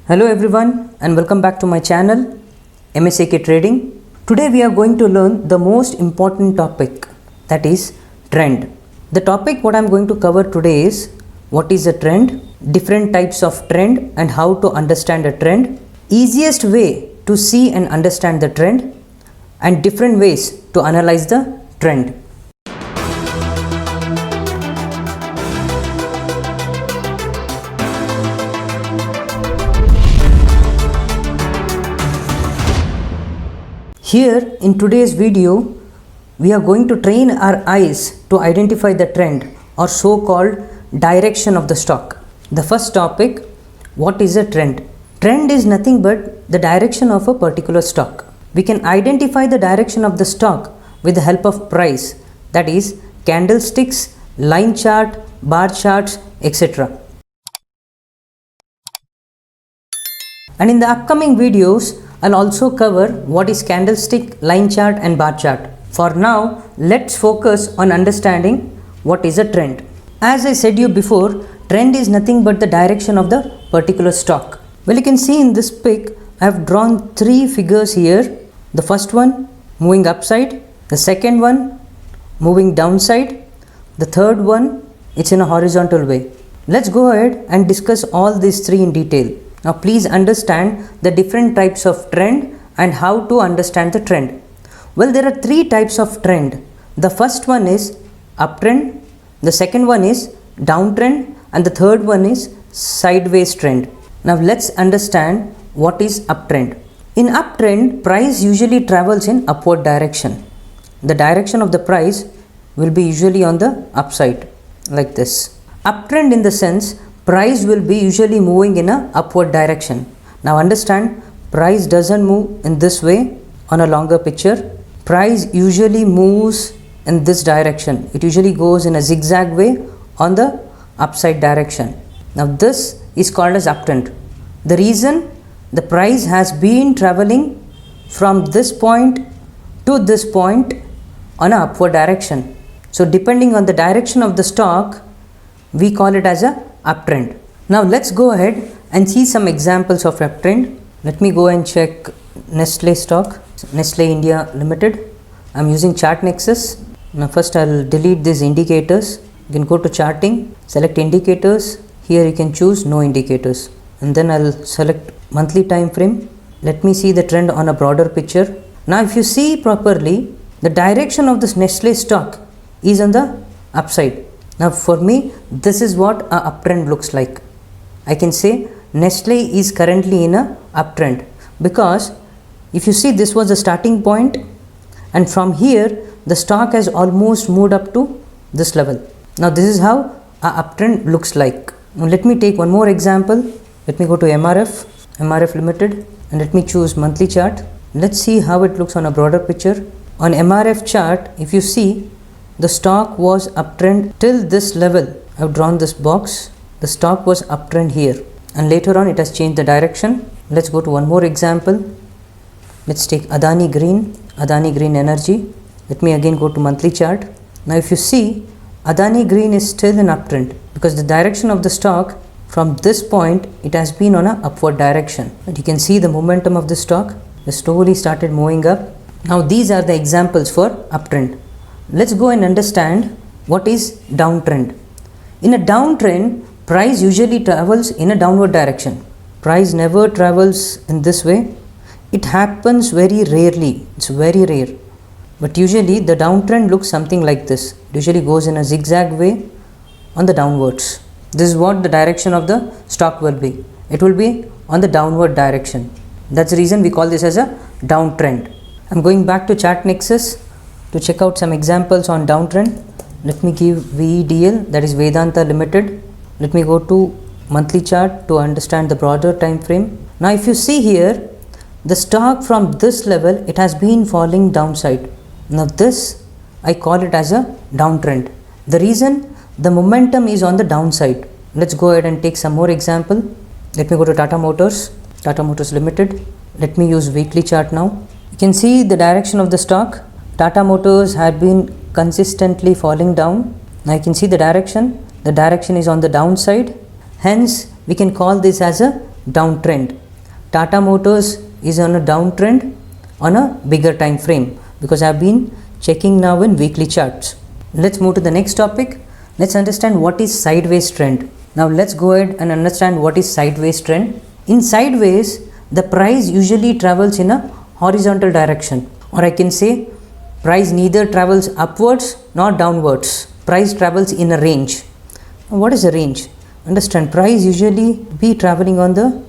Hello everyone and welcome back to my channel MSAK Trading. Today we are going to learn the most important topic, that is trend. The topic what I am going to cover today is what is a trend, different types of trend and how to understand a trend, easiest way to see and understand the trend and different ways to analyze the trend. Here in today's video, we are going to train our eyes to identify the trend or so-called direction of the stock. The first topic, what is a trend? Trend is nothing but the direction of a particular stock. We can identify the direction of the stock with the help of price, that is candlesticks, line chart, bar charts, etc. And in the upcoming videos, I'll also cover what is candlestick, line chart and bar chart. For now, let's focus on understanding what is a trend. As I said you before, trend is nothing but the direction of the particular stock. Well, you can see in this pic, I have drawn three figures here. The first one moving upside, the second one moving downside, the third one it's in a horizontal way. Let's go ahead and discuss all these three in detail. Now please understand the different types of trend and how to understand the trend. Well, there are three types of trend. The first one is uptrend, the second one is downtrend and the third one is sideways trend. Now let's understand what is uptrend. In uptrend, price usually travels in upward direction. The direction of the price will be usually on the upside like this. Uptrend in the sense price will be usually moving in a upward direction. Now understand, price doesn't move in this way on a longer picture. Price usually moves in this direction. It usually goes in a zigzag way on the upside direction. Now this is called as uptrend. The reason, the price has been traveling from this point to this point on a upward direction. So depending on the direction of the stock, we call it as a uptrend. Now let's go ahead and see some examples of uptrend. Let me go and check Nestle stock, Nestle India Limited. I'm using Chart Nexus. Now first I'll delete these indicators. You can go to charting, select indicators. Here you can choose no indicators. And then I'll select monthly time frame. Let me see the trend on a broader picture. Now if you see properly, the direction of this Nestle stock is on the upside. Now for me, this is what a uptrend looks like. I can say Nestle is currently in a uptrend because if you see, this was the starting point and from here the stock has almost moved up to this level. Now this is how a uptrend looks like. Now let me take one more example. Let me go to MRF Limited and let me choose monthly chart. Let's see how it looks on a broader picture. On MRF chart, if you see, the stock was uptrend till this level. I have drawn this box. The stock was uptrend here and later on it has changed the direction. Let's go to one more example. Let's take Adani Green Energy. Let me again go to monthly chart. Now if you see, Adani Green is still in uptrend because the direction of the stock from this point, it has been on an upward direction. And you can see the momentum of the stock has slowly started moving up. Now these are the examples for uptrend. Let's go and understand what is downtrend. In a downtrend, price usually travels in a downward direction. Price never travels in this way. It happens very rarely. It's very rare. But usually the downtrend looks something like this. It usually goes in a zigzag way on the downwards. This is what the direction of the stock will be. It will be on the downward direction. That's the reason we call this as a downtrend. I'm going back to Chart Nexus to check out some examples on downtrend. Let me give VEDL, that is Vedanta Limited. Let me go to monthly chart to understand the broader time frame. Now if you see here, the stock from this level, it has been falling downside. Now this, I call it as a downtrend. The reason, the momentum is on the downside. Let's go ahead and take some more example. Let me go to Tata Motors Limited. Let me use weekly chart now. You can see the direction of the stock. Tata Motors had been consistently falling down. Now you can see the direction. The direction is on the downside. Hence, we can call this as a downtrend. Tata Motors is on a downtrend on a bigger time frame because I have been checking now in weekly charts. Let's move to the next topic. Let's understand what is sideways trend. Now let's go ahead and understand what is sideways trend. In sideways, the price usually travels in a horizontal direction, or I can say price neither travels upwards nor downwards. Price travels in a range. Now, what is a range? Understand, price usually be traveling on the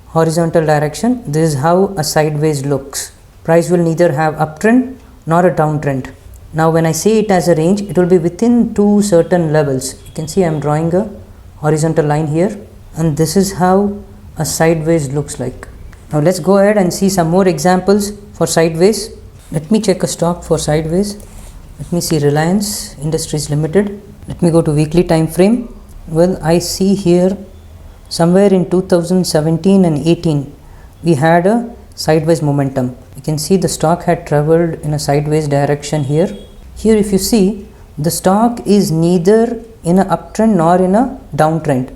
horizontal direction. This is how a sideways looks. Price will neither have uptrend nor a downtrend. Now when I say it as a range, it will be within two certain levels. You can see I am drawing a horizontal line here, and this is how a sideways looks like. Now let's go ahead and see some more examples for sideways. Let me check a stock for sideways. Let me see Reliance Industries Limited. Let me go to weekly time frame. Well, I see here somewhere in 2017 and 18 we had a sideways momentum. You can see the stock had traveled in a sideways direction here. Here if you see, the stock is neither in an uptrend nor in a downtrend.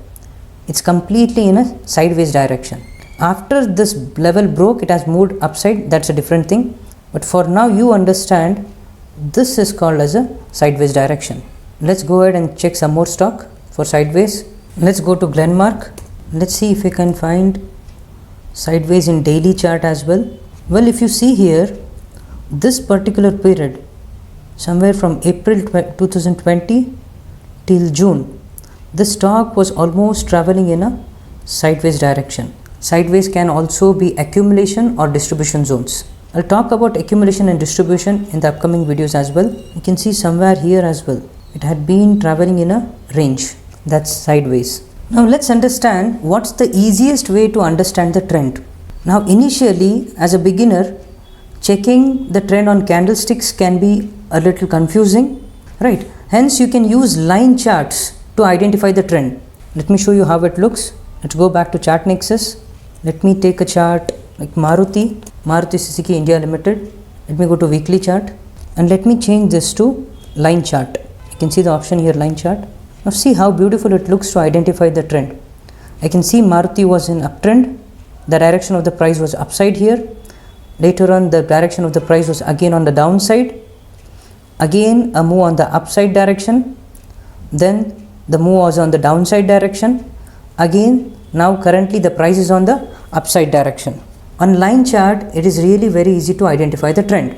It's completely in a sideways direction. After this level broke, it has moved upside. That's a different thing, but for now you understand this is called as a sideways direction. Let's go ahead and check some more stock for sideways. Let's go to Glenmark. Let's see if we can find sideways in daily chart as well. Well, if you see here, this particular period, somewhere from April 2020 till June, the stock was almost traveling in a sideways direction. Sideways can also be accumulation or distribution zones. I'll talk about accumulation and distribution in the upcoming videos as well. You can see somewhere here as well, it had been traveling in a range. That's sideways. Now let's understand what's the easiest way to understand the trend. Now initially, as a beginner, checking the trend on candlesticks can be a little confusing, right? Hence you can use line charts to identify the trend. Let me show you how it looks. Let's go back to Chart Nexus. Let me take a chart like Maruti Suzuki India Limited. Let me go to weekly chart and let me change this to line chart. You can see the option here, line chart. Now see how beautiful it looks to identify the trend. I can see Maruti was in uptrend. The direction of the price was upside here. Later on, the direction of the price was again on the downside. Again a move on the upside direction. Then the move was on the downside direction. Again, now currently the price is on the upside direction. On line chart, it is really very easy to identify the trend.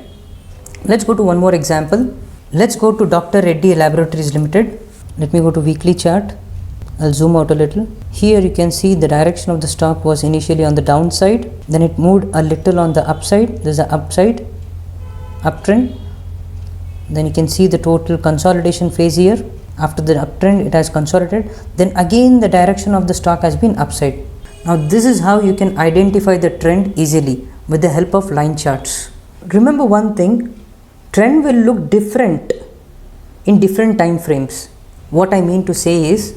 Let's go to one more example. Let's go to Dr. Reddy Laboratories Limited. Let me go to weekly chart. I'll zoom out a little. Here you can see the direction of the stock was initially on the downside. Then it moved a little on the upside. There's an upside, uptrend. Then you can see the total consolidation phase here. After the uptrend, it has consolidated. Then again the direction of the stock has been upside. Now this is how you can identify the trend easily with the help of line charts. Remember one thing, trend will look different in different time frames. What I mean to say is,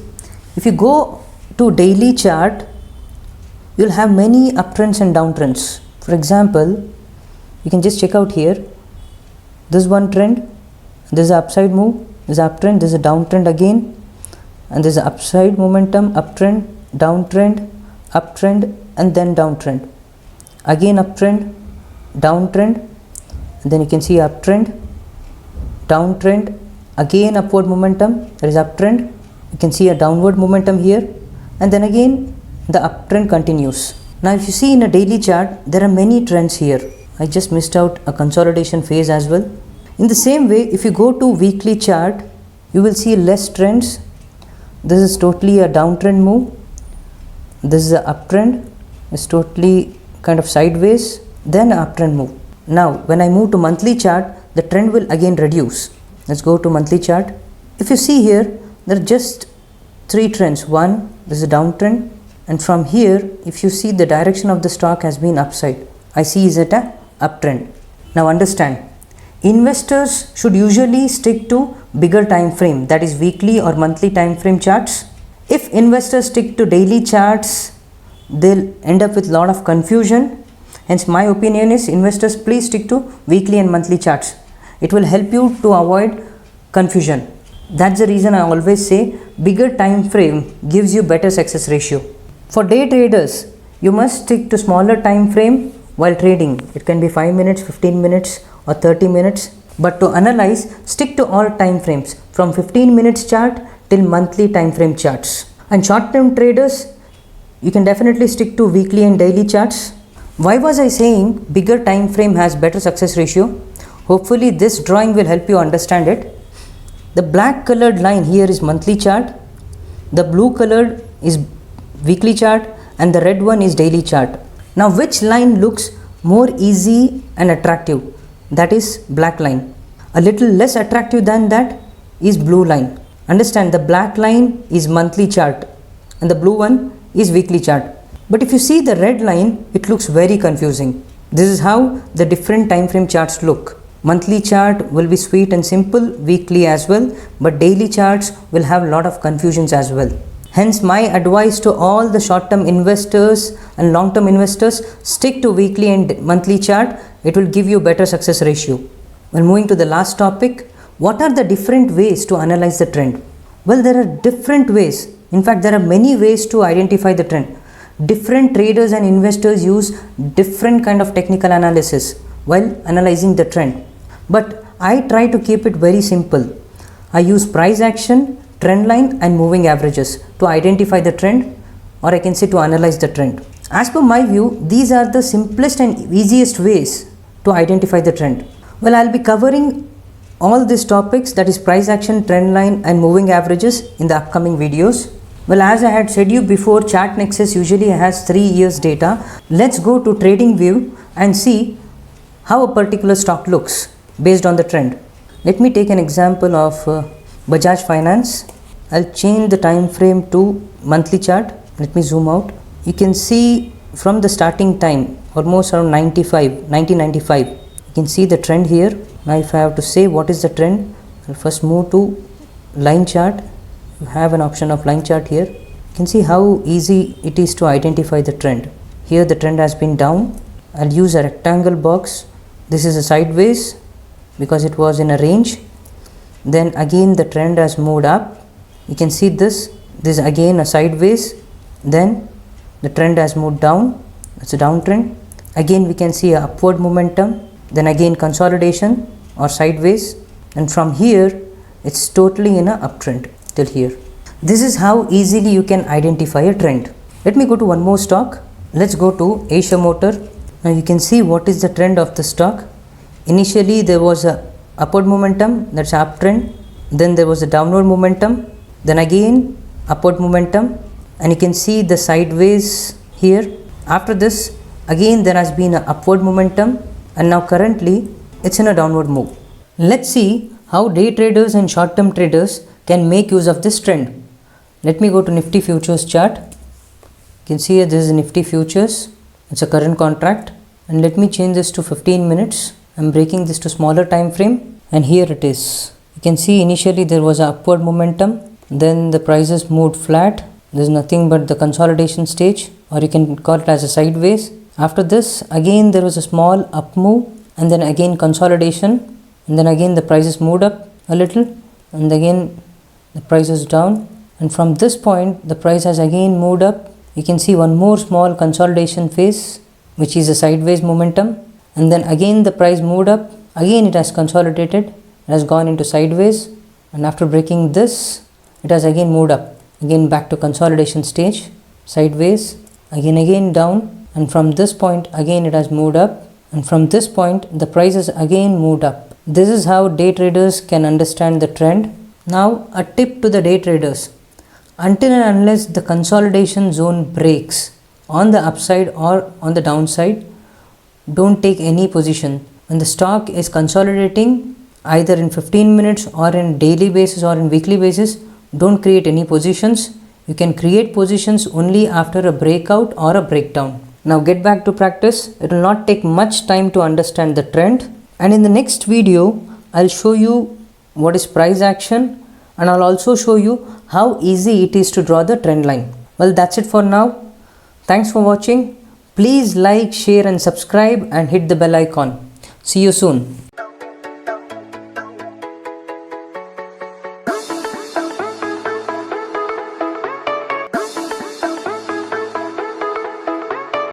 if you go to daily chart, you'll have many uptrends and downtrends. For example, you can just check out here. This one trend, there's an upside move, there's an uptrend, there's a downtrend again, and there's an upside momentum, uptrend, downtrend, uptrend, and then downtrend. Again uptrend, downtrend, and then you can see uptrend, downtrend, again upward momentum, there is uptrend, you can see a downward momentum here, and then again the uptrend continues. Now if you see in a daily chart, there are many trends here. I just missed out a consolidation phase as well. In the same way, if you go to weekly chart, you will see less trends. This is totally a downtrend move. This is an uptrend. It's totally kind of sideways, then an uptrend move. Now when I move to monthly chart, the trend will again reduce. Let's go to monthly chart. If you see here, there are just three trends. One, this is a downtrend, and from here, if you see, the direction of the stock has been upside. I see is at a uptrend. Now understand, investors should usually stick to bigger time frame, that is weekly or monthly time frame charts. If investors stick to daily charts, they'll end up with a lot of confusion. Hence my opinion is, investors please stick to weekly and monthly charts. It will help you to avoid confusion. That's the reason I always say bigger time frame gives you better success ratio. For day traders, You must stick to smaller time frame while trading. It can be 5 minutes, 15 minutes or 30 minutes. But to analyze, stick to all time frames from 15 minutes chart till monthly time frame charts. And short term traders, you can definitely stick to weekly and daily charts. Why was I saying bigger time frame has better success ratio? Hopefully this drawing will help you understand it. The black colored line here is monthly chart, the blue colored is weekly chart, and the red one is daily chart. Now which line looks more easy and attractive? That is black line. A little less attractive than that is blue line. Understand, the black line is monthly chart and the blue one is weekly chart. But if you see the red line, it looks very confusing. This is how the different time frame charts look. Monthly chart will be sweet and simple, weekly as well, but daily charts will have a lot of confusions as well. Hence my advice to all the short-term investors and long-term investors, stick to weekly and monthly chart. It will give you better success ratio. Well, moving to the last topic, what are the different ways to analyze the trend? Well, there are different ways. In fact, there are many ways to identify the trend. Different traders and investors use different kind of technical analysis while analyzing the trend. But I try to keep it very simple. I use price action, trend line and moving averages to identify the trend, or I can say to analyze the trend. As per my view, these are the simplest and easiest ways to identify the trend. Well, I'll be covering all these topics, that is price action, trend line and moving averages, in the upcoming videos. Well, as I had said you before, ChartNexus usually has 3 years data. Let's go to TradingView and see how a particular stock looks based on the trend. Let me take an example of Bajaj Finance. I'll change the time frame to monthly chart. Let me zoom out. You can see from the starting time, almost around 1995. You can see the trend here. Now if I have to say what is the trend, I'll first move to line chart. You have an option of line chart here. You can see how easy it is to identify the trend. Here the trend has been down. I'll use a rectangle box. This is a sideways because it was in a range. Then again the trend has moved up. You can see this is again a sideways. Then the trend has moved down. It's a downtrend. Again we can see a upward momentum. Then again consolidation or sideways. And from here it's totally in a uptrend till here. This is how easily you can identify a trend. Let me go to one more stock. Let's go to Asia Motor. Now you can see what is the trend of the stock. Initially there was a upward momentum, that's uptrend. Then there was a downward momentum. Then again upward momentum, and you can see the sideways here. After this again there has been an upward momentum, and now currently it's in a downward move. Let's see how day traders and short-term traders can make use of this trend. Let me go to Nifty Futures chart. You can see here this is Nifty Futures. It's a current contract, and let me change this to 15 minutes. I'm breaking this to smaller time frame, and here it is. You can see initially there was an upward momentum, then the prices moved flat. There's nothing but the consolidation stage, or you can call it as a sideways. After this again there was a small up move, and then again consolidation, and then again the prices moved up a little, and again the price is down, and from this point the price has again moved up. You can see one more small consolidation phase, which is a sideways momentum, and then again the price moved up. Again it has consolidated, it has gone into sideways, and after breaking this it has again moved up, again back to consolidation stage, sideways, again down, and from this point again it has moved up, and from this point the price has again moved up. This is how day traders can understand the trend. Now a tip to the day traders: until and unless the consolidation zone breaks on the upside or on the downside, don't take any position. When the stock is consolidating either in 15 minutes or in daily basis or in weekly basis, don't create any positions. You can create positions only after a breakout or a breakdown. Now get back to practice. It will not take much time to understand the trend, and in the next video I'll show you what is price action, and I'll also show you how easy it is to draw the trend line. Well, that's it for now. Thanks for watching. Please like, share and subscribe and hit the bell icon. See you soon.